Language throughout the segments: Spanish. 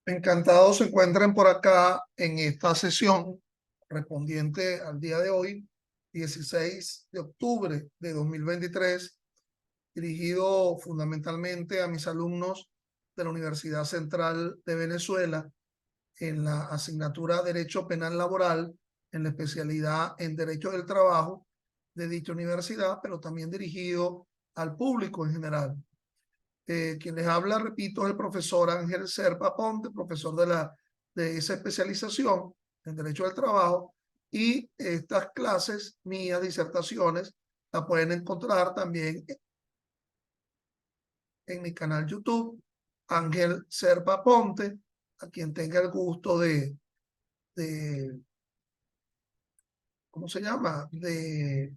Encantados se encuentren por acá en esta sesión respondiente al día de hoy, 16 de octubre de 2023, dirigido fundamentalmente a mis alumnos de la Universidad Central de Venezuela en la asignatura Derecho Penal Laboral, en la especialidad en Derecho del Trabajo de dicha universidad, pero también dirigido al público en general. Quien les habla, repito, es el profesor Ángel Serpa Ponte, profesor de esa especialización en Derecho del Trabajo, y estas clases mías, disertaciones, las pueden encontrar también en mi canal YouTube, Ángel Serpa Ponte, a quien tenga el gusto de ¿cómo se llama?, de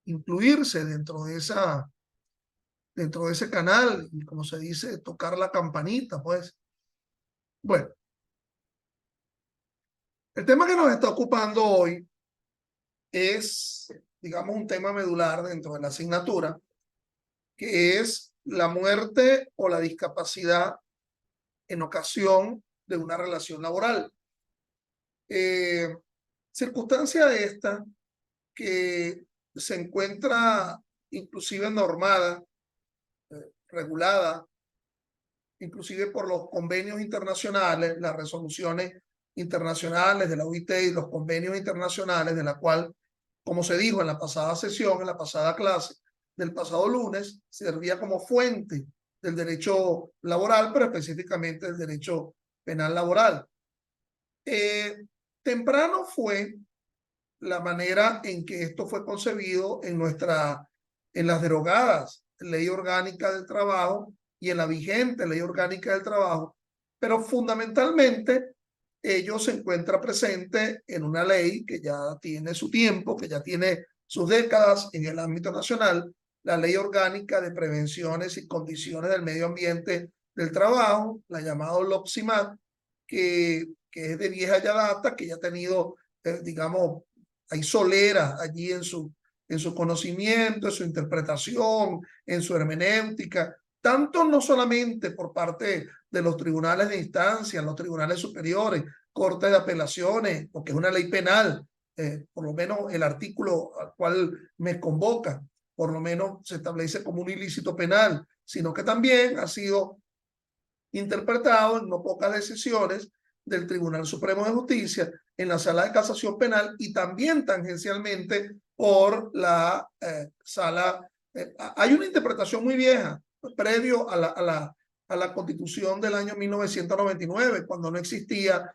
incluirse dentro de ese canal y, como se dice, tocar la campanita, pues. Bueno, el tema que nos está ocupando hoy es, digamos, un tema medular dentro de la asignatura, que es la muerte o la discapacidad en ocasión de una relación laboral. Circunstancia esta que se encuentra inclusive normada, regulada, inclusive por los convenios internacionales, las resoluciones internacionales de la OIT y los convenios internacionales, de la cual, como se dijo en la pasada sesión, en la pasada clase del pasado lunes, servía como fuente del derecho laboral, pero específicamente del derecho penal laboral. Temprano fue la manera en que esto fue concebido en las derogadas Ley Orgánica del Trabajo y en la vigente Ley Orgánica del Trabajo, pero fundamentalmente ello se encuentra presente en una ley que ya tiene su tiempo, que ya tiene sus décadas en el ámbito nacional, la Ley Orgánica de Prevenciones y Condiciones del Medio Ambiente del Trabajo, la llamada LOPSIMAT, que es de vieja ya data, que ya ha tenido, digamos, hay solera allí en su conocimiento, en su interpretación, en su hermenéutica, tanto no solamente por parte de los tribunales de instancia, los tribunales superiores, cortes de apelaciones, porque es una ley penal, por lo menos el artículo al cual me convoca, por lo menos se establece como un ilícito penal, sino que también ha sido interpretado en no pocas decisiones del Tribunal Supremo de Justicia, en la Sala de Casación Penal y también tangencialmente por la Sala. Hay una interpretación muy vieja, previo a la Constitución del año 1999, cuando no existía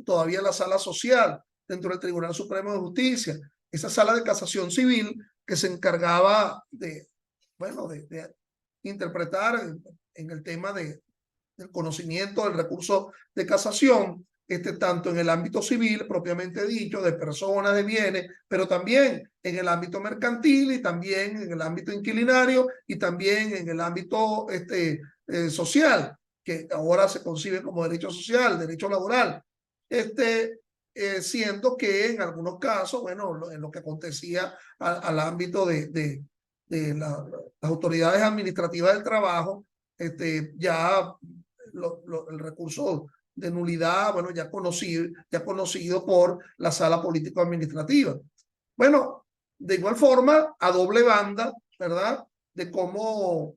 todavía la Sala Social dentro del Tribunal Supremo de Justicia. Esa Sala de Casación Civil que se encargaba de interpretar en el tema del conocimiento del recurso de casación, tanto en el ámbito civil propiamente dicho, de personas, de bienes, pero también en el ámbito mercantil y también en el ámbito inquilinario y también en el ámbito social, que ahora se concibe como derecho social, derecho laboral, siendo que en algunos casos, bueno, en lo que acontecía al ámbito de las autoridades administrativas del trabajo, ya el recurso de nulidad, bueno, ya conocido por la sala político-administrativa. Bueno, de igual forma, a doble banda, ¿verdad?, de cómo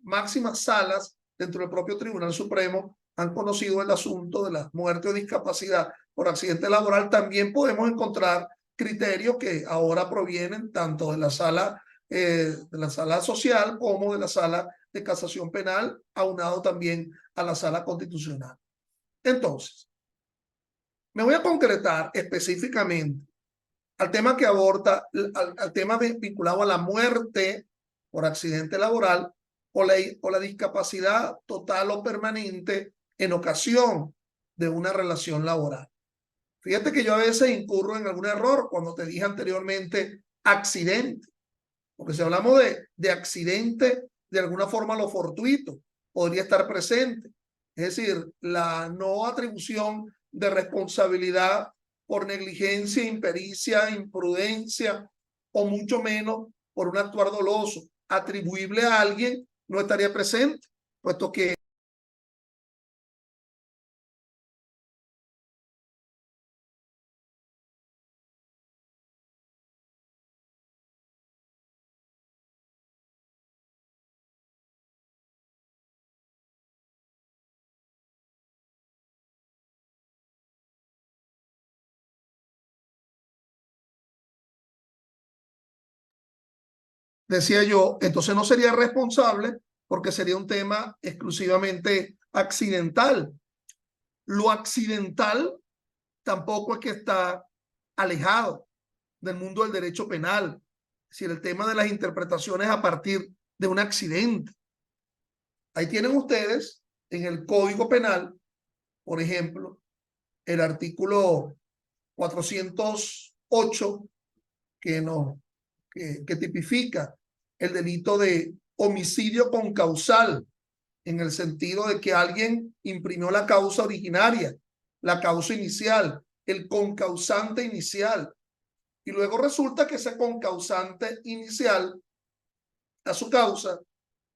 máximas salas dentro del propio Tribunal Supremo han conocido el asunto de la muerte o discapacidad por accidente laboral, también podemos encontrar criterios que ahora provienen tanto de la sala social como de la sala de casación penal, aunado también a la sala constitucional. Entonces, me voy a concretar específicamente al tema que aborda, al tema vinculado a la muerte por accidente laboral o la discapacidad total o permanente en ocasión de una relación laboral. Fíjate que yo a veces incurro en algún error cuando te dije anteriormente accidente, porque si hablamos de accidente, de alguna forma lo fortuito podría estar presente. Es decir, la no atribución de responsabilidad por negligencia, impericia, imprudencia o mucho menos por un actuar doloso atribuible a alguien no estaría presente, puesto que decía yo, entonces no sería responsable porque sería un tema exclusivamente accidental. Lo accidental tampoco es que está alejado del mundo del derecho penal. Es decir, el tema de las interpretaciones a partir de un accidente. Ahí tienen ustedes en el Código Penal, por ejemplo, el artículo 408 que tipifica el delito de homicidio concausal, en el sentido de que alguien imprimió la causa originaria, la causa inicial, el concausante inicial, y luego resulta que ese concausante inicial a su causa,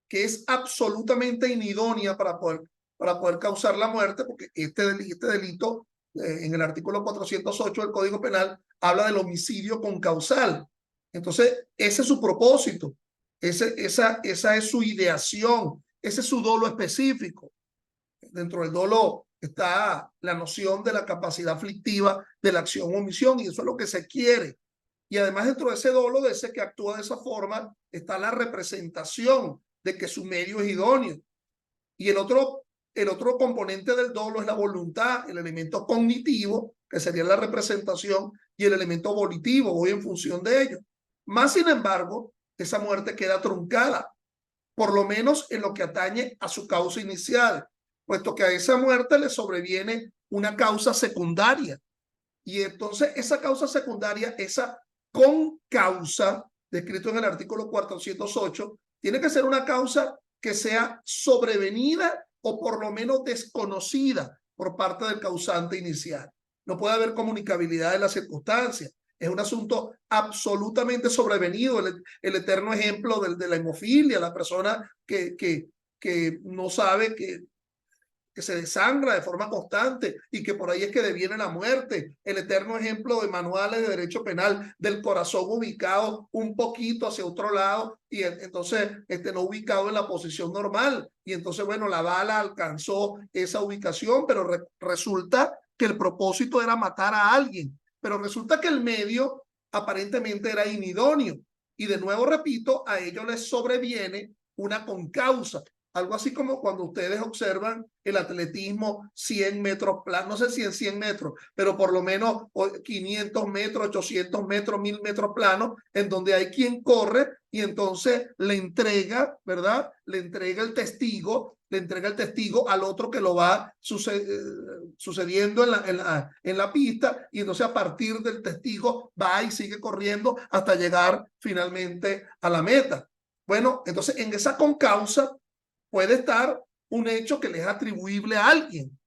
que es absolutamente inidónea para poder causar la muerte, porque este delito en el artículo 408 del Código Penal habla del homicidio concausal. Entonces, ese es su propósito, esa es su ideación, ese es su dolo específico. Dentro del dolo está la noción de la capacidad aflictiva de la acción o omisión, y eso es lo que se quiere. Y además dentro de ese dolo, de ese que actúa de esa forma, está la representación de que su medio es idóneo. Y el otro componente del dolo es la voluntad, el elemento cognitivo, que sería la representación, y el elemento volitivo, voy en función de ello. Más sin embargo, esa muerte queda truncada, por lo menos en lo que atañe a su causa inicial, puesto que a esa muerte le sobreviene una causa secundaria. Y entonces esa causa secundaria, esa concausa, descrito en el artículo 408, tiene que ser una causa que sea sobrevenida o por lo menos desconocida por parte del causante inicial. No puede haber comunicabilidad de las circunstancias. Es un asunto absolutamente sobrevenido. El eterno ejemplo de la hemofilia, la persona que no sabe que se desangra de forma constante y que por ahí es que deviene la muerte. El eterno ejemplo de manuales de derecho penal del corazón ubicado un poquito hacia otro lado y entonces no ubicado en la posición normal. Y entonces, bueno, la bala alcanzó esa ubicación, pero resulta que el propósito era matar a alguien. Pero resulta que el medio aparentemente era inidóneo. Y de nuevo, repito, a ello les sobreviene una concausa. Algo así como cuando ustedes observan el atletismo 100 metros plano, no sé si en 100 metros, pero por lo menos 500 metros, 800 metros, 1000 metros planos, en donde hay quien corre y entonces le entrega, ¿verdad? Le entrega el testigo al otro que lo va sucediendo en la pista, y entonces a partir del testigo va y sigue corriendo hasta llegar finalmente a la meta. Bueno, entonces en esa concausa puede estar un hecho que le es atribuible a alguien.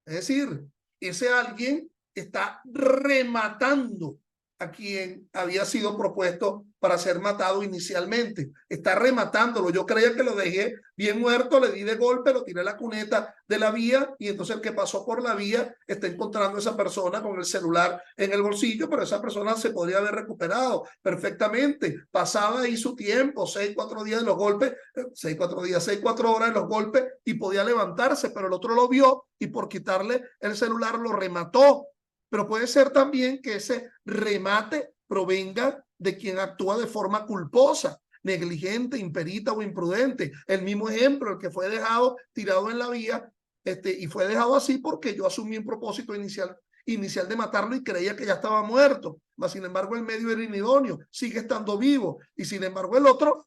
Es decir, ese alguien está rematando a quien había sido propuesto para ser matado inicialmente. Está rematándolo. Yo creía que lo dejé bien muerto, le di de golpe, lo tiré a la cuneta de la vía y entonces el que pasó por la vía está encontrando a esa persona con el celular en el bolsillo, pero esa persona se podría haber recuperado perfectamente. Pasaba ahí su tiempo, 6-4 días de los golpes, 6-4 horas de los golpes y podía levantarse, pero el otro lo vio y por quitarle el celular lo remató. Pero puede ser también que ese remate provenga de quien actúa de forma culposa, negligente, imperita o imprudente. El mismo ejemplo, el que fue dejado tirado en la vía, y fue dejado así porque yo asumí un propósito inicial de matarlo y creía que ya estaba muerto. Mas, sin embargo, el medio era inidóneo, sigue estando vivo. Y sin embargo, el otro,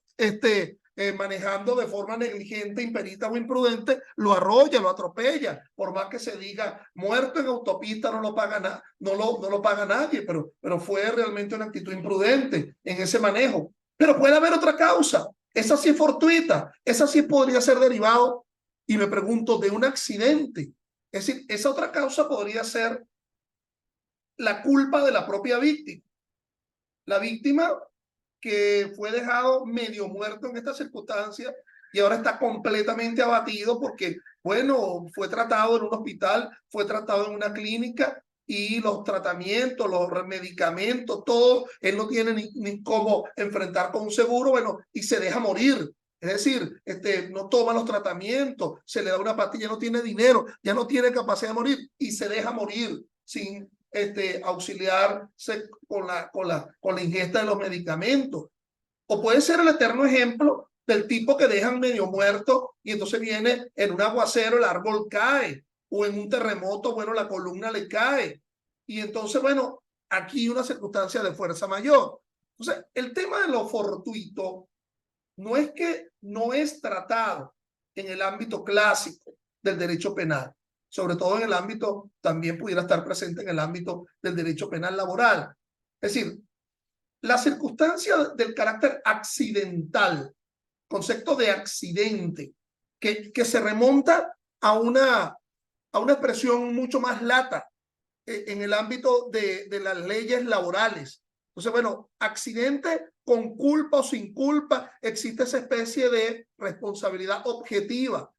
manejando de forma negligente, imperita o imprudente, lo arrolla, lo atropella. Por más que se diga muerto en autopista, no lo paga no lo paga nadie, pero fue realmente una actitud imprudente en ese manejo. Pero puede haber otra causa. Esa sí es fortuita, esa sí podría ser derivado, y me pregunto, de un accidente. Es decir, esa otra causa podría ser la culpa de la propia víctima. La víctima que fue dejado medio muerto en esta circunstancia y ahora está completamente abatido porque, bueno, fue tratado en un hospital, fue tratado en una clínica y los tratamientos, los medicamentos, todo, él no tiene ni cómo enfrentar con un seguro, bueno, y se deja morir. Es decir, no toma los tratamientos, se le da una pastilla, no tiene dinero, ya no tiene capacidad de morir y se deja morir sin auxiliarse con la ingesta de los medicamentos. O puede ser el eterno ejemplo del tipo que dejan medio muerto y entonces viene en un aguacero, el árbol cae, o en un terremoto, bueno, la columna le cae. Y entonces, bueno, aquí una circunstancia de fuerza mayor. Entonces, el tema de lo fortuito no es que no es tratado en el ámbito clásico del derecho penal, sobre todo en el ámbito, también pudiera estar presente en el ámbito del derecho penal laboral. Es decir, la circunstancia del carácter accidental, concepto de accidente, que se remonta a una expresión mucho más lata en el ámbito de las leyes laborales. Entonces, bueno, accidente con culpa o sin culpa, existe esa especie de responsabilidad objetiva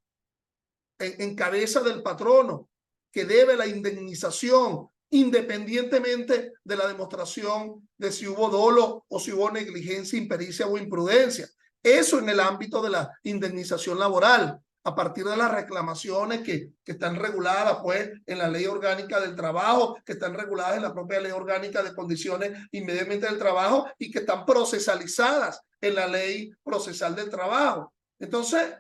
en cabeza del patrono que debe la indemnización independientemente de la demostración de si hubo dolo o si hubo negligencia, impericia o imprudencia. Eso en el ámbito de la indemnización laboral, a partir de las reclamaciones que están reguladas pues en la Ley Orgánica del Trabajo, que están reguladas en la propia Ley Orgánica de Condiciones y Medio Ambiente del Trabajo y que están procesalizadas en la Ley Procesal del Trabajo. Entonces,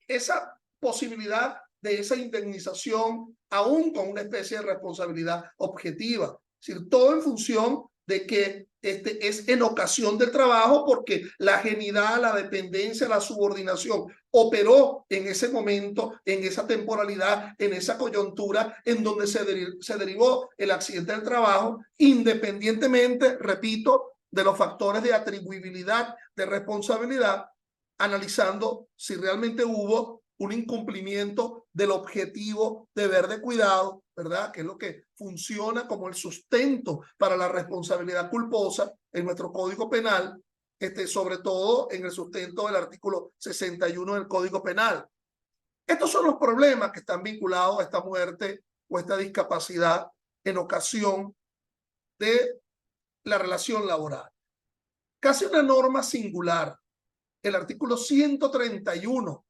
esa posibilidad de esa indemnización, aún con una especie de responsabilidad objetiva. Es decir, todo en función de que es en ocasión del trabajo porque la ajenidad, la dependencia, la subordinación operó en ese momento, en esa temporalidad, en esa coyuntura en donde se derivó el accidente del trabajo, independientemente, repito, de los factores de atribuibilidad, de responsabilidad, analizando si realmente hubo un incumplimiento del objetivo deber de cuidado, ¿verdad? Que es lo que funciona como el sustento para la responsabilidad culposa en nuestro Código Penal, sobre todo en el sustento del artículo 61 del Código Penal. Estos son los problemas que están vinculados a esta muerte o esta discapacidad en ocasión de la relación laboral. Casi una norma singular, el artículo 131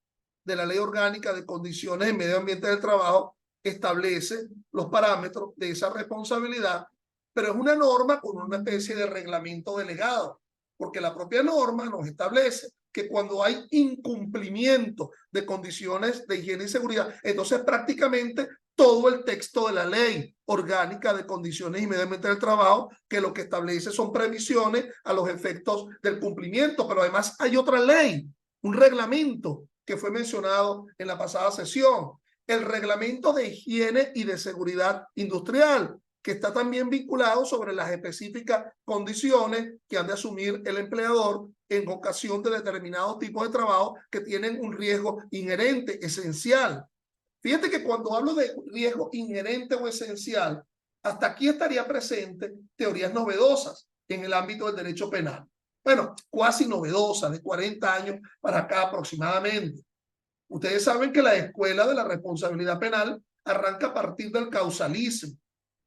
de la Ley Orgánica de Condiciones y Medio Ambiente del Trabajo establece los parámetros de esa responsabilidad, pero es una norma con una especie de reglamento delegado, porque la propia norma nos establece que cuando hay incumplimiento de condiciones de higiene y seguridad, entonces prácticamente todo el texto de la Ley Orgánica de Condiciones y Medio Ambiente del Trabajo, que lo que establece son previsiones a los efectos del cumplimiento, pero además hay otra ley, un reglamento que fue mencionado en la pasada sesión, el reglamento de higiene y de seguridad industrial, que está también vinculado sobre las específicas condiciones que han de asumir el empleador en ocasión de determinados tipos de trabajo que tienen un riesgo inherente, esencial. Fíjate que cuando hablo de riesgo inherente o esencial, hasta aquí estaría presente teorías novedosas en el ámbito del derecho penal. Bueno, cuasi novedosas, de 40 años para acá aproximadamente. Ustedes saben que la escuela de la responsabilidad penal arranca a partir del causalismo.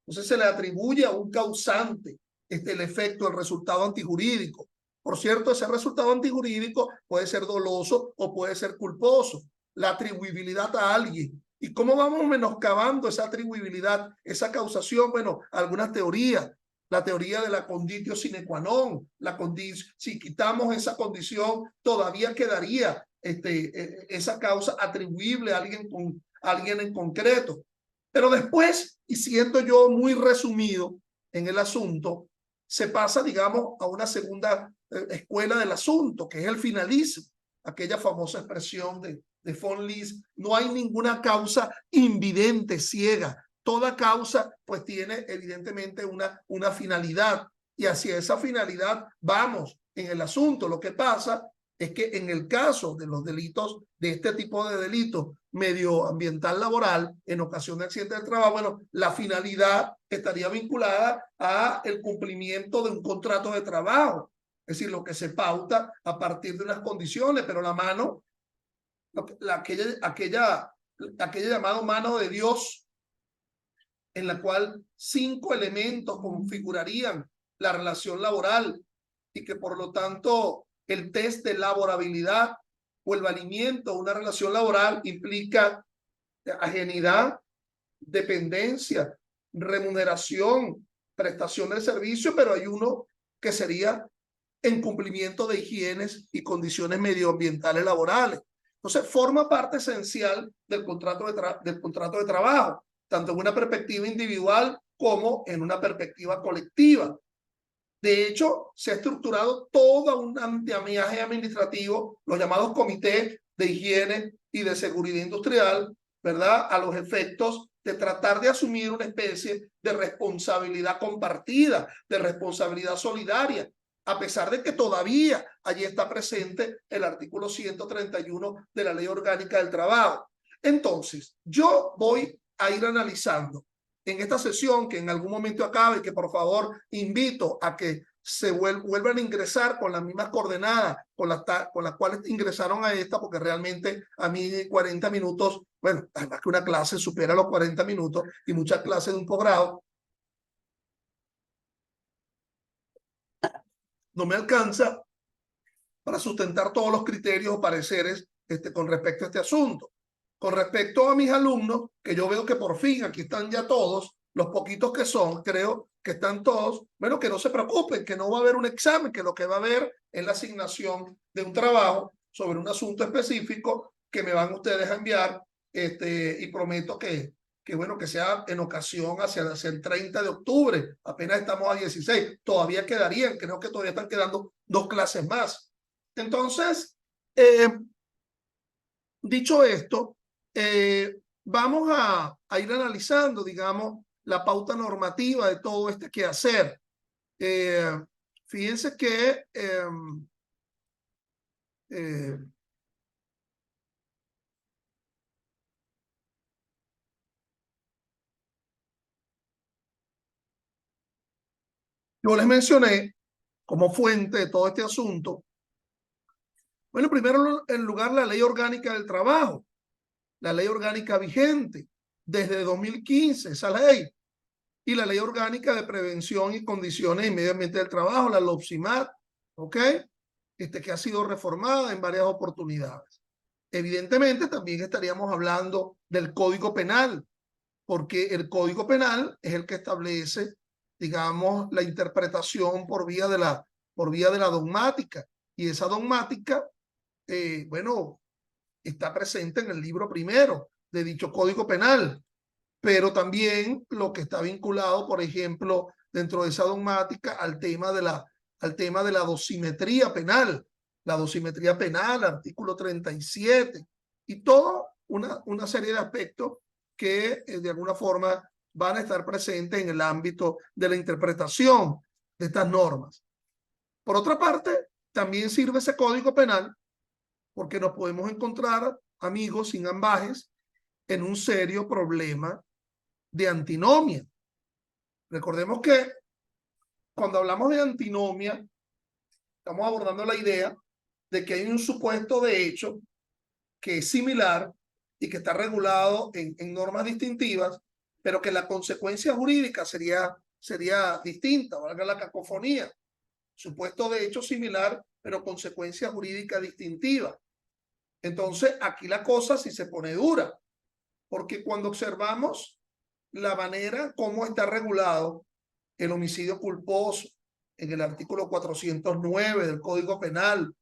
Entonces se le atribuye a un causante el efecto, el resultado antijurídico. Por cierto, ese resultado antijurídico puede ser doloso o puede ser culposo. La atribuibilidad a alguien. ¿Y cómo vamos menoscabando esa atribuibilidad, esa causación? Bueno, algunas teorías. La teoría de la conditio sine qua non. Si quitamos esa condición, todavía quedaría esa causa atribuible a alguien en concreto. Pero después, y siendo yo muy resumido en el asunto, se pasa, digamos, a una segunda escuela del asunto, que es el finalismo, aquella famosa expresión de von Liszt: no hay ninguna causa invidente, ciega. Toda causa pues tiene evidentemente una finalidad, y hacia esa finalidad vamos en el asunto. Lo que pasa es que en el caso de los delitos, de este tipo de delitos medioambiental laboral, en ocasión de accidente del trabajo, bueno, la finalidad estaría vinculada a el cumplimiento de un contrato de trabajo, es decir, lo que se pauta a partir de unas condiciones, pero la mano, aquella llamada mano de Dios, en la cual 5 elementos configurarían la relación laboral y que por lo tanto el test de laborabilidad o el valimiento de una relación laboral implica ajenidad, dependencia, remuneración, prestación del servicio, pero hay uno que sería en cumplimiento de higienes y condiciones medioambientales laborales. Entonces, forma parte esencial del contrato de trabajo, tanto en una perspectiva individual como en una perspectiva colectiva. De hecho, se ha estructurado todo un andamiaje administrativo, los llamados comités de higiene y de seguridad industrial, ¿verdad? A los efectos de tratar de asumir una especie de responsabilidad compartida, de responsabilidad solidaria, a pesar de que todavía allí está presente el artículo 131 de la Ley Orgánica del Trabajo. Entonces, yo voy a ir analizando en esta sesión, que en algún momento acabe, y que por favor invito a que se vuelvan a ingresar con las mismas coordenadas con las cuales ingresaron a esta, porque realmente a mí 40 minutos, bueno, además que una clase supera los 40 minutos y muchas clases de un posgrado, no me alcanza para sustentar todos los criterios o pareceres con respecto a este asunto. Con respecto a mis alumnos, que yo veo que por fin aquí están ya todos, los poquitos que son, creo que están todos, bueno, que no se preocupen, que no va a haber un examen, que lo que va a haber es la asignación de un trabajo sobre un asunto específico que me van ustedes a enviar, y prometo que bueno, que sea en ocasión hacia el 30 de octubre, apenas estamos a 16, todavía quedarían, creo que todavía están quedando 2 clases más. Entonces, dicho esto, vamos a ir analizando, digamos, la pauta normativa de todo este quehacer. Fíjense que yo les mencioné como fuente de todo este asunto, bueno, primero en lugar la Ley Orgánica del Trabajo, la Ley Orgánica vigente desde 2015, esa ley, y la Ley Orgánica de Prevención y Condiciones y Medio Ambiente del Trabajo, la LOPSIMAT, ¿ok? Que ha sido reformada en varias oportunidades. Evidentemente también estaríamos hablando del Código Penal, porque el Código Penal es el que establece, digamos, la interpretación por vía de la dogmática, y esa dogmática, bueno, está presente en el libro primero de dicho Código Penal, pero también lo que está vinculado, por ejemplo, dentro de esa dogmática al tema de la dosimetría penal, artículo 37, y toda una serie de aspectos que de alguna forma van a estar presentes en el ámbito de la interpretación de estas normas. Por otra parte, también sirve ese Código Penal porque nos podemos encontrar, amigos, sin ambajes, en un serio problema de antinomia. Recordemos que cuando hablamos de antinomia, estamos abordando la idea de que hay un supuesto de hecho que es similar y que está regulado en normas distintivas, pero que la consecuencia jurídica sería distinta, valga la cacofonía. Supuesto de hecho similar, pero consecuencia jurídica distintiva. Entonces, aquí la cosa sí se pone dura, porque cuando observamos la manera como está regulado el homicidio culposo en el artículo 409 del Código Penal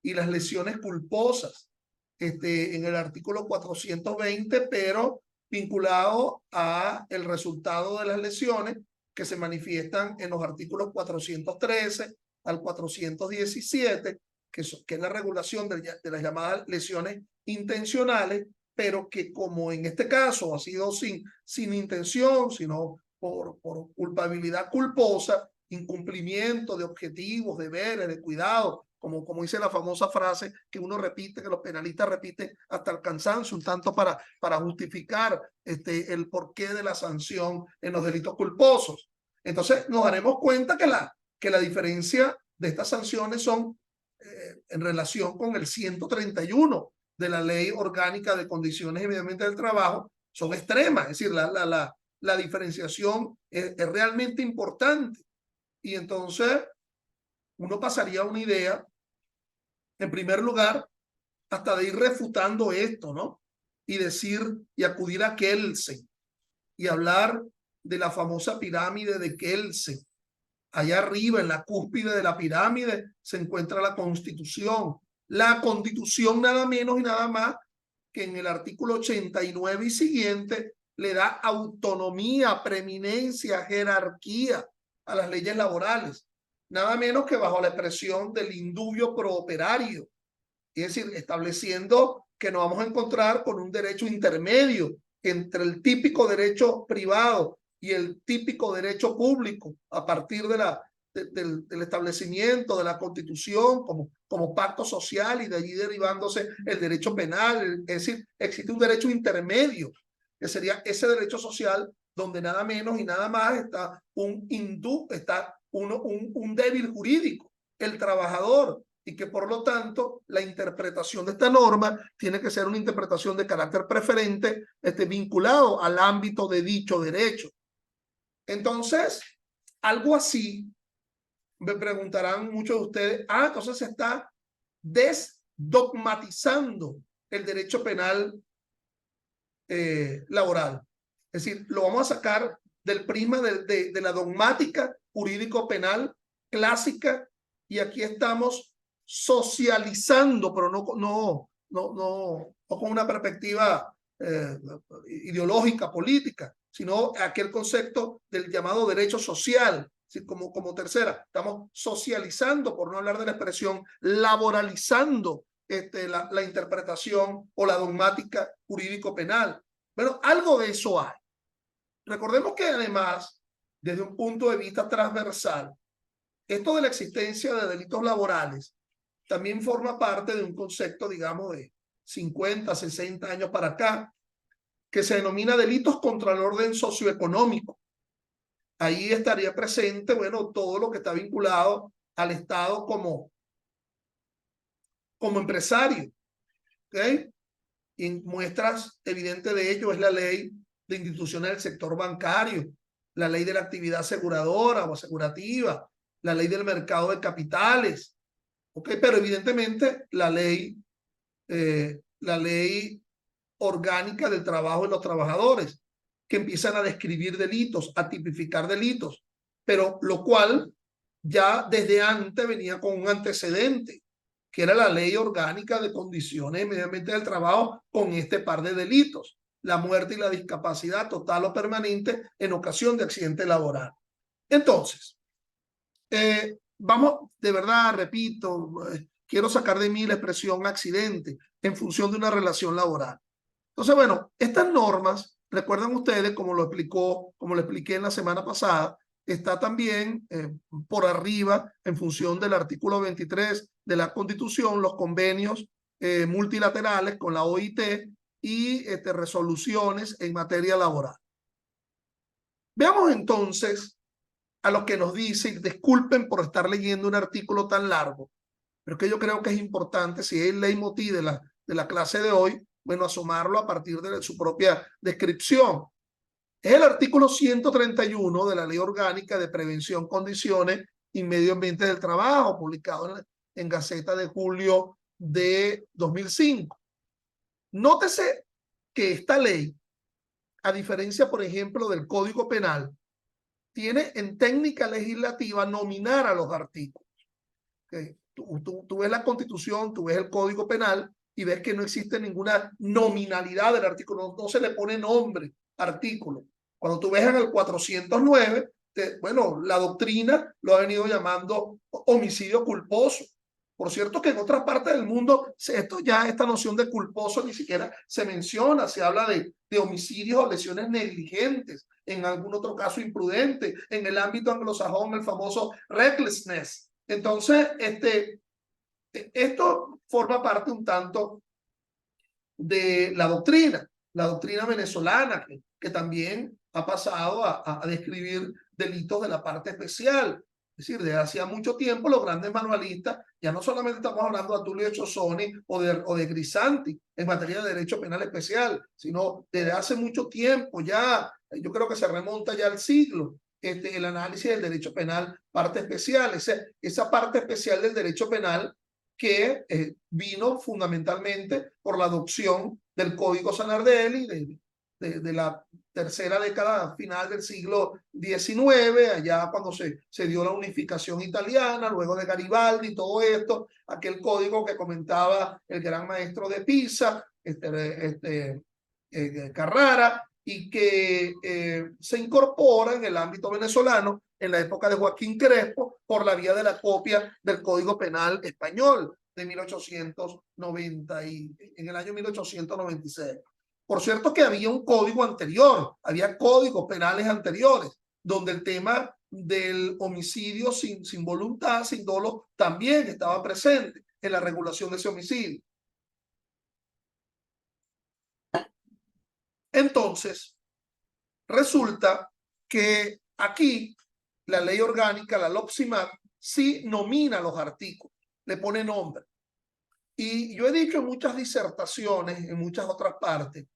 y las lesiones culposas en el artículo 420, pero vinculado a el resultado de las lesiones que se manifiestan en los artículos 413 al 417, que es la regulación de las llamadas lesiones intencionales, pero que como en este caso ha sido sin intención, sino por culpabilidad culposa, incumplimiento de objetivos, deberes, de cuidado, como dice la famosa frase que uno repite, que los penalistas repiten hasta el cansancio, un tanto para justificar el porqué de la sanción en los delitos culposos. Entonces nos daremos cuenta que la diferencia de estas sanciones son en relación con el 131 de la Ley Orgánica de Condiciones y Medio Ambiente del Trabajo, son extremas, es decir, la diferenciación es realmente importante. Y entonces uno pasaría a una idea, en primer lugar, hasta de ir refutando esto, ¿no? Y decir, y acudir a Kelsen, y hablar de la famosa pirámide de Kelsen, Allá arriba, en la cúspide de la pirámide, se encuentra la Constitución. La Constitución nada menos y nada más que en el artículo 89 y siguiente le da autonomía, preeminencia, jerarquía a las leyes laborales. Nada menos que bajo la expresión del indubio pro operario. Es decir, estableciendo que nos vamos a encontrar con un derecho intermedio entre el típico derecho privado y el típico derecho público a partir del establecimiento de la Constitución como pacto social, y de allí derivándose el derecho penal. Es decir, existe un derecho intermedio que sería ese derecho social donde nada menos y nada más está un débil jurídico, el trabajador, y que por lo tanto la interpretación de esta norma tiene que ser una interpretación de carácter preferente, vinculado al ámbito de dicho derecho. Entonces, algo así, me preguntarán muchos de ustedes, entonces se está desdogmatizando el derecho penal laboral. Es decir, lo vamos a sacar del prisma de la dogmática jurídico-penal clásica, y aquí estamos socializando, pero no con una perspectiva ideológica, política, sino aquel concepto del llamado derecho social. Como tercera, estamos socializando, por no hablar de la expresión laboralizando la interpretación o la dogmática jurídico-penal. Bueno, algo de eso hay. Recordemos que además, desde un punto de vista transversal, esto de la existencia de delitos laborales también forma parte de un concepto, digamos, de 50, 60 años para acá, que se denomina delitos contra el orden socioeconómico. Ahí estaría presente, bueno, todo lo que está vinculado al Estado como empresario, ¿ok? Y muestras evidentes de ello es la ley de instituciones del sector bancario, la ley de la actividad aseguradora o asegurativa, la ley del mercado de capitales, ¿ok? Pero evidentemente la ley orgánica del trabajo de los trabajadores, que empiezan a describir delitos, a tipificar delitos, pero lo cual ya desde antes venía con un antecedente, que era la ley orgánica de condiciones de medio ambiente del trabajo, con este par de delitos: la muerte y la discapacidad total o permanente en ocasión de accidente laboral. Entonces, vamos, de verdad, repito, quiero sacar de mí la expresión accidente en función de una relación laboral. Entonces, bueno, estas normas, recuerdan ustedes, como lo expliqué en la semana pasada, está también por arriba, en función del artículo 23 de la Constitución, los convenios multilaterales con la OIT y resoluciones en materia laboral. Veamos entonces a lo que nos dice, y disculpen por estar leyendo un artículo tan largo, pero que yo creo que es importante, si es el leitmotiv de la clase de hoy, bueno, asomarlo a partir de su propia descripción. Es el artículo 131 de la Ley Orgánica de Prevención, Condiciones y Medio Ambiente del Trabajo, publicado en Gaceta de julio de 2005. Nótese que esta ley, a diferencia, por ejemplo, del Código Penal, tiene en técnica legislativa nominar a los artículos. ¿Okay? Tú ves la Constitución, tú ves el Código Penal y ves que no existe ninguna nominalidad del artículo, no se le pone nombre artículo. Cuando tú ves en el 409, bueno, la doctrina lo ha venido llamando homicidio culposo. Por cierto que en otras partes del mundo esta noción de culposo ni siquiera se menciona, se habla de homicidios o lesiones negligentes, en algún otro caso imprudente, en el ámbito anglosajón el famoso recklessness. Entonces, esto forma parte un tanto de la doctrina venezolana, que también ha pasado a describir delitos de la parte especial. Es decir, desde hacía mucho tiempo los grandes manualistas, ya no solamente estamos hablando de Atulio Chozoni o de Grisanti en materia de derecho penal especial, sino desde hace mucho tiempo ya, yo creo que se remonta ya al siglo, el análisis del derecho penal parte especial, esa parte especial del derecho penal que vino fundamentalmente por la adopción del Código Sanardelli de la tercera década final del siglo XIX, allá cuando se dio la unificación italiana, luego de Garibaldi, todo esto, aquel código que comentaba el gran maestro de Pisa, Carrara, y que se incorpora en el ámbito venezolano en la época de Joaquín Crespo por la vía de la copia del Código Penal español de 1890 en el año 1896. Por cierto que había un código anterior, había códigos penales anteriores, donde el tema del homicidio sin voluntad, sin dolo, también estaba presente en la regulación de ese homicidio. Entonces, resulta que aquí la ley orgánica, la LOPSIMAT, sí nomina los artículos, le pone nombre. Y yo he dicho en muchas disertaciones, en muchas otras partes,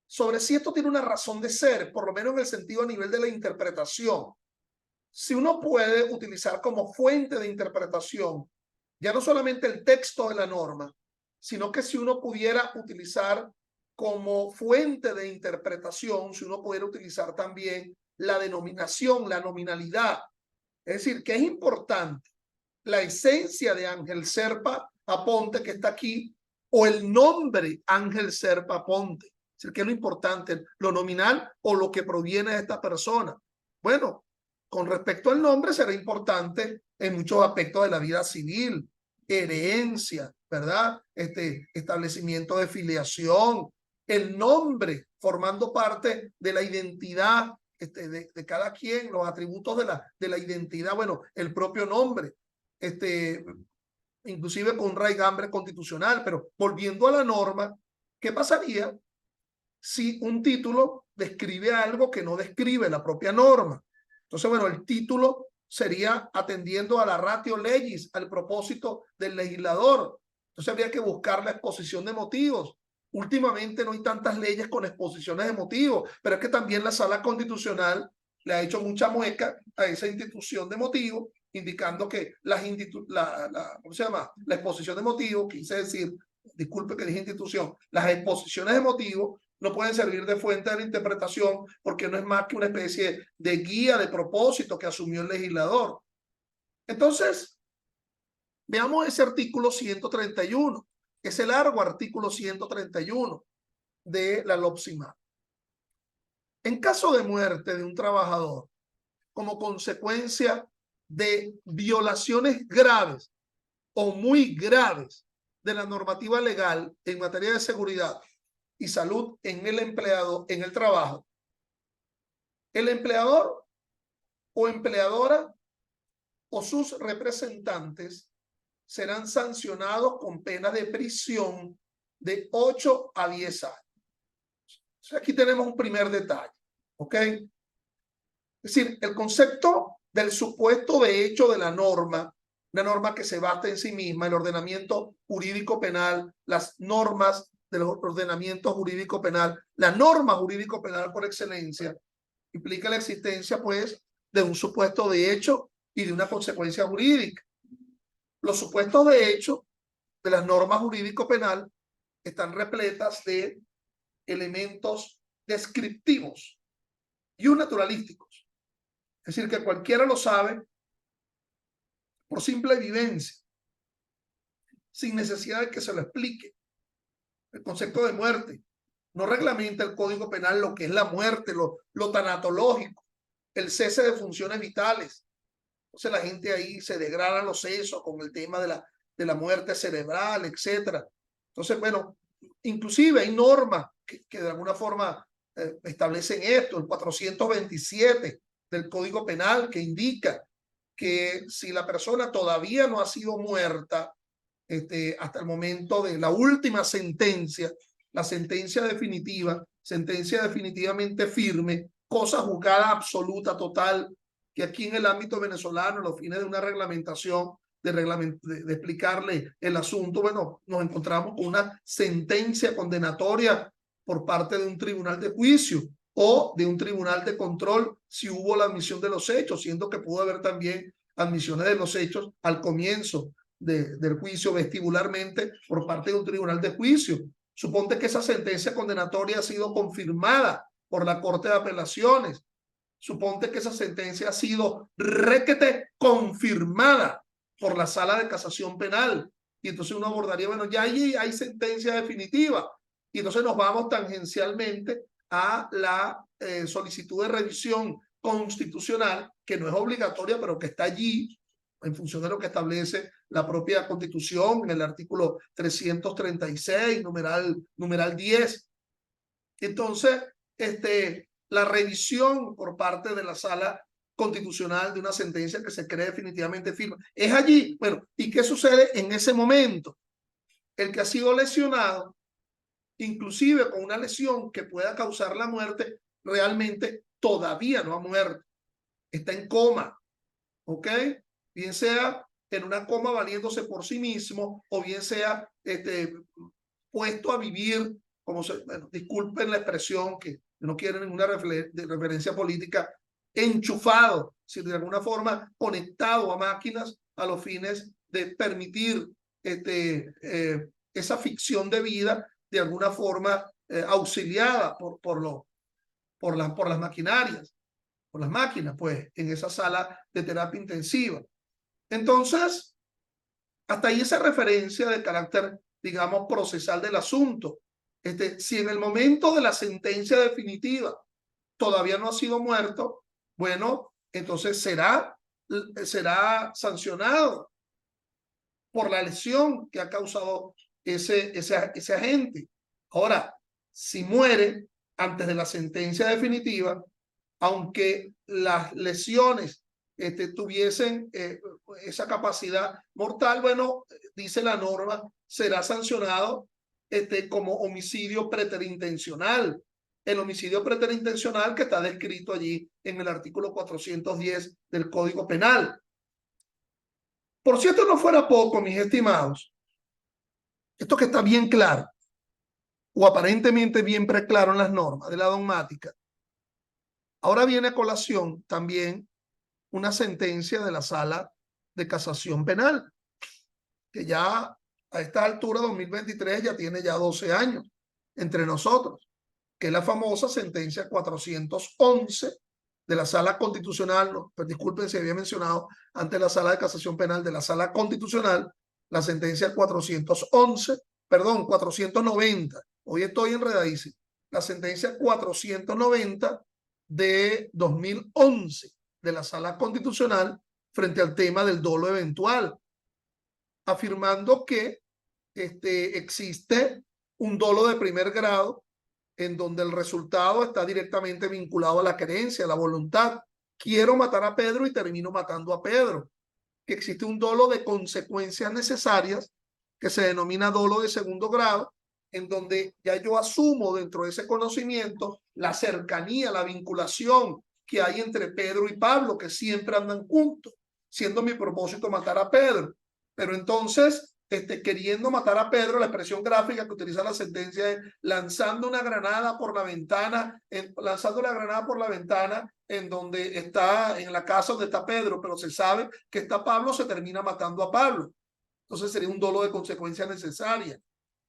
sobre si esto tiene una razón de ser, por lo menos en el sentido a nivel de la interpretación. Si uno puede utilizar como fuente de interpretación, ya no solamente el texto de la norma, sino que si uno pudiera utilizar como fuente de interpretación, si uno pudiera utilizar también la denominación, la nominalidad. Es decir, que es importante la esencia de Ángel Serpa Aponte que está aquí, o el nombre Ángel Serpa Aponte. Es decir, que es lo importante, lo nominal o lo que proviene de esta persona. Bueno, con respecto al nombre será importante en muchos aspectos de la vida civil, herencia, ¿verdad? Establecimiento de filiación, el nombre formando parte de la identidad de cada quien, los atributos de la identidad, bueno, el propio nombre, inclusive con un raigambre constitucional. Pero volviendo a la norma, ¿qué pasaría si un título describe algo que no describe la propia norma? Entonces, bueno, el título sería atendiendo a la ratio legis, al propósito del legislador. Entonces habría que buscar la exposición de motivos. Últimamente no hay tantas leyes con exposiciones de motivos, pero es que también la Sala Constitucional le ha hecho mucha mueca a esa institución de motivos, indicando que ¿cómo se llama? La exposición de motivos, quise decir, disculpe que dije institución, las exposiciones de motivos no pueden servir de fuente de la interpretación porque no es más que una especie de guía de propósito que asumió el legislador. Entonces, veamos ese artículo 131, ese largo artículo 131 de la LOPSIMAT. En caso de muerte de un trabajador como consecuencia de violaciones graves o muy graves de la normativa legal en materia de seguridad y salud en el empleado, en el trabajo, el empleador o empleadora o sus representantes serán sancionados con pena de prisión de 8 a 10 años. Entonces, aquí tenemos un primer detalle, ¿ok? Es decir, el concepto del supuesto de hecho de la norma, una norma que se basa en sí misma, el ordenamiento jurídico penal, las normas del ordenamiento jurídico penal, la norma jurídico penal por excelencia, implica la existencia, pues, de un supuesto de hecho y de una consecuencia jurídica. Los supuestos de hecho de las normas jurídico penal están repletas de elementos descriptivos y naturalísticos. Es decir, que cualquiera lo sabe por simple vivencia, sin necesidad de que se lo explique. El concepto de muerte no reglamenta el Código Penal lo que es la muerte, lo tanatológico, el cese de funciones vitales. Entonces la gente ahí se degrada los sesos con el tema de la muerte cerebral, etcétera. Entonces, bueno, inclusive hay normas que de alguna forma establecen esto, el 427 del Código Penal, que indica que si la persona todavía no ha sido muerta hasta el momento de la última sentencia, la sentencia definitivamente firme, cosa juzgada absoluta, total, que aquí en el ámbito venezolano, a los fines de una reglamentación, de explicarle el asunto, bueno, nos encontramos con una sentencia condenatoria por parte de un tribunal de juicio o de un tribunal de control si hubo la admisión de los hechos, siendo que pudo haber también admisiones de los hechos al comienzo del juicio vestibularmente por parte de un tribunal de juicio. Suponte que esa sentencia condenatoria ha sido confirmada por la Corte de Apelaciones. Suponte que esa sentencia ha sido requete confirmada por la Sala de Casación Penal. Y entonces uno abordaría, bueno, ya ahí hay sentencia definitiva. Y entonces nos vamos tangencialmente a la solicitud de revisión constitucional, que no es obligatoria, pero que está allí en función de lo que establece la propia Constitución en el artículo 336, numeral 10. Entonces, la revisión por parte de la Sala Constitucional de una sentencia que se cree definitivamente firme es allí. Bueno, ¿y qué sucede en ese momento? El que ha sido lesionado, inclusive con una lesión que pueda causar la muerte, realmente todavía no ha muerto, está en coma, ¿ok? Bien sea en una coma valiéndose por sí mismo, o bien sea puesto a vivir, bueno, disculpen la expresión que no quieren ninguna referencia política, enchufado, si de alguna forma conectado a máquinas a los fines de permitir esa ficción de vida de alguna forma auxiliada por las maquinarias, por las máquinas, pues, en esa sala de terapia intensiva. Entonces, hasta ahí esa referencia de carácter, digamos, procesal del asunto. Si en el momento de la sentencia definitiva todavía no ha sido muerto, bueno, entonces será sancionado por la lesión que ha causado ese agente. Ahora, si muere antes de la sentencia definitiva, aunque las lesiones tuviesen esa capacidad mortal, bueno, dice la norma, será sancionado como homicidio preterintencional. El homicidio preterintencional que está descrito allí en el artículo 410 del Código Penal. Por si esto no fuera poco, mis estimados, esto que está bien claro, o aparentemente bien preclaro en las normas de la dogmática, ahora viene a colación también una sentencia de la Sala de Casación Penal, que ya a esta altura, 2023, ya tiene ya 12 años entre nosotros, que es la famosa sentencia 411 de la Sala Constitucional. No, pues disculpen si había mencionado antes la Sala de Casación Penal, de la Sala Constitucional, la sentencia 411, perdón, 490. Hoy estoy enredadísimo. La sentencia 490 de 2011 de la Sala Constitucional frente al tema del dolo eventual, afirmando que existe un dolo de primer grado en donde el resultado está directamente vinculado a la creencia, a la voluntad. Quiero matar a Pedro y termino matando a Pedro. Que existe un dolo de consecuencias necesarias que se denomina dolo de segundo grado, en donde ya yo asumo dentro de ese conocimiento la cercanía, la vinculación que hay entre Pedro y Pablo, que siempre andan juntos, siendo mi propósito matar a Pedro. Pero entonces, queriendo matar a Pedro, la expresión gráfica que utiliza la sentencia es lanzando una granada por la ventana, lanzando la granada por la ventana en donde está, en la casa donde está Pedro, pero se sabe que está Pablo, se termina matando a Pablo. Entonces sería un dolo de consecuencia necesaria.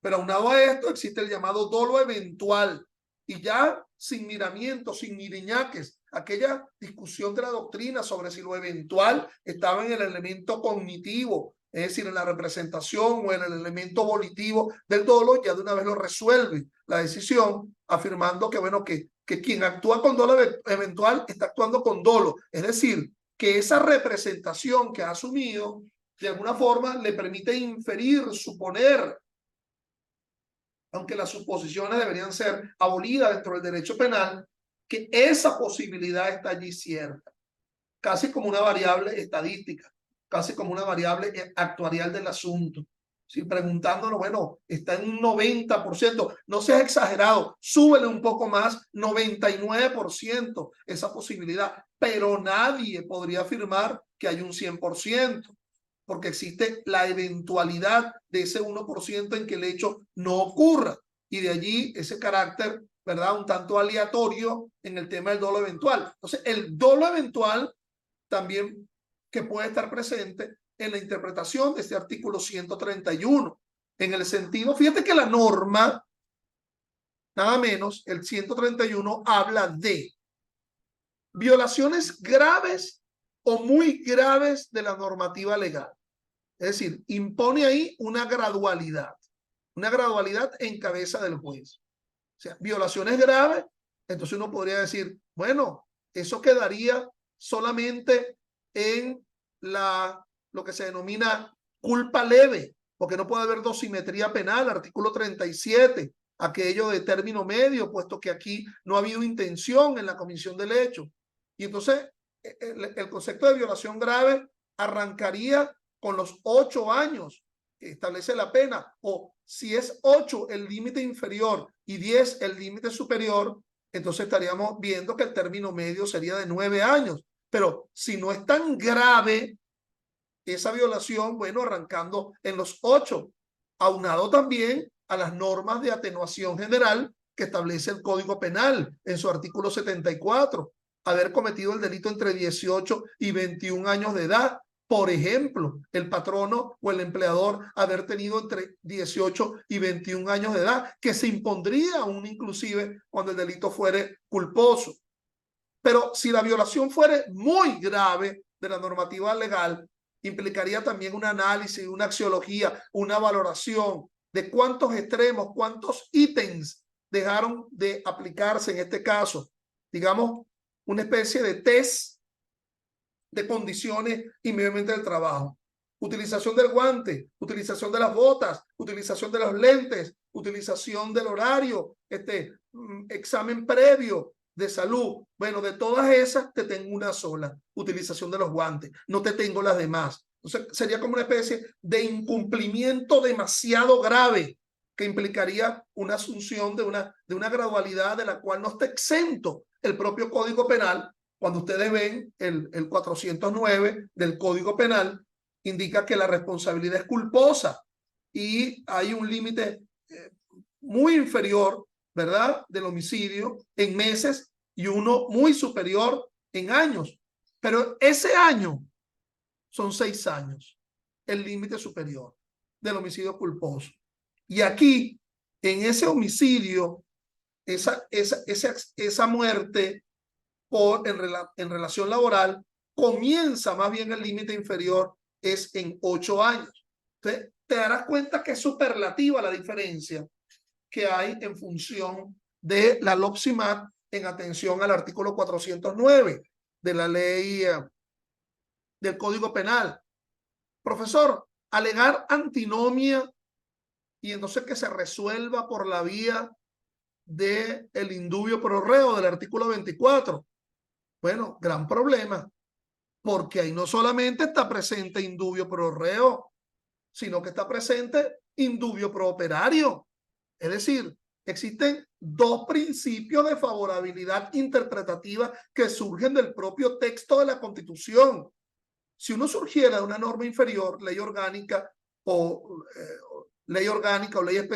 Pero aunado a esto existe el llamado dolo eventual, y ya sin miramientos, sin miriñaques, aquella discusión de la doctrina sobre si lo eventual estaba en el elemento cognitivo, es decir, en la representación o en el elemento volitivo del dolo, ya de una vez lo resuelve la decisión, afirmando que, bueno, que quien actúa con dolo eventual está actuando con dolo. Es decir, que esa representación que ha asumido, de alguna forma, le permite inferir, suponer, aunque las suposiciones deberían ser abolidas dentro del derecho penal, que esa posibilidad está allí cierta, casi como una variable estadística, casi como una variable actuarial del asunto. Si preguntándonos, bueno, está en un 90%, no seas exagerado, súbele un poco más, 99% esa posibilidad, pero nadie podría afirmar que hay un 100%, porque existe la eventualidad de ese 1% en que el hecho no ocurra, y de allí ese carácter, ¿verdad?, un tanto aleatorio en el tema del dolo eventual. Entonces, el dolo eventual también que puede estar presente en la interpretación de este artículo 131, en el sentido, fíjate que la norma nada menos, el 131 habla de violaciones graves o muy graves de la normativa legal. Es decir, impone ahí una gradualidad en cabeza del juez. O sea, violaciones graves, entonces uno podría decir, bueno, eso quedaría solamente en lo que se denomina culpa leve, porque no puede haber dosimetría penal, artículo 37, aquello de término medio, puesto que aquí no ha habido intención en la comisión del hecho. Y entonces el concepto de violación grave arrancaría con los 8 años que establece la pena, o si es 8 el límite inferior y 10 el límite superior, entonces estaríamos viendo que el término medio sería de 9 años. Pero si no es tan grave esa violación, bueno, arrancando en los 8, aunado también a las normas de atenuación general que establece el Código Penal en su artículo 74, haber cometido el delito entre 18 y 21 años de edad. Por ejemplo, el patrono o el empleador haber tenido entre 18 y 21 años de edad, que se impondría aún inclusive cuando el delito fuere culposo. Pero si la violación fuere muy grave de la normativa legal, implicaría también un análisis, una axiología, una valoración de cuántos extremos, cuántos ítems dejaron de aplicarse en este caso. Digamos, una especie de test de condiciones y medio ambiente del trabajo. Utilización del guante, utilización de las botas, utilización de los lentes, utilización del horario, examen previo de salud. Bueno, de todas esas te tengo una sola, utilización de los guantes, no te tengo las demás. Entonces sería como una especie de incumplimiento demasiado grave que implicaría una asunción de una gradualidad de la cual no está exento el propio Código Penal. Cuando ustedes ven el 409 del Código Penal, indica que la responsabilidad es culposa y hay un límite muy inferior, ¿verdad?, del homicidio en meses y uno muy superior en años. Pero ese año son 6 años, el límite superior del homicidio culposo. Y aquí, en ese homicidio, esa muerte en relación laboral, comienza más bien el límite inferior, es en 8 años. Entonces, te darás cuenta que es superlativa la diferencia que hay en función de la LOPSIMAT en atención al artículo 409 de la ley del Código Penal. Profesor, alegar antinomia y entonces que se resuelva por la vía del indubio pro reo del artículo 24. Bueno, gran problema, porque ahí no solamente está presente indubio pro reo, sino que está presente indubio pro operario. Es decir, existen 2 principios de favorabilidad interpretativa que surgen del propio texto de la Constitución. Si uno surgiera de una norma inferior, ley orgánica o ley especial,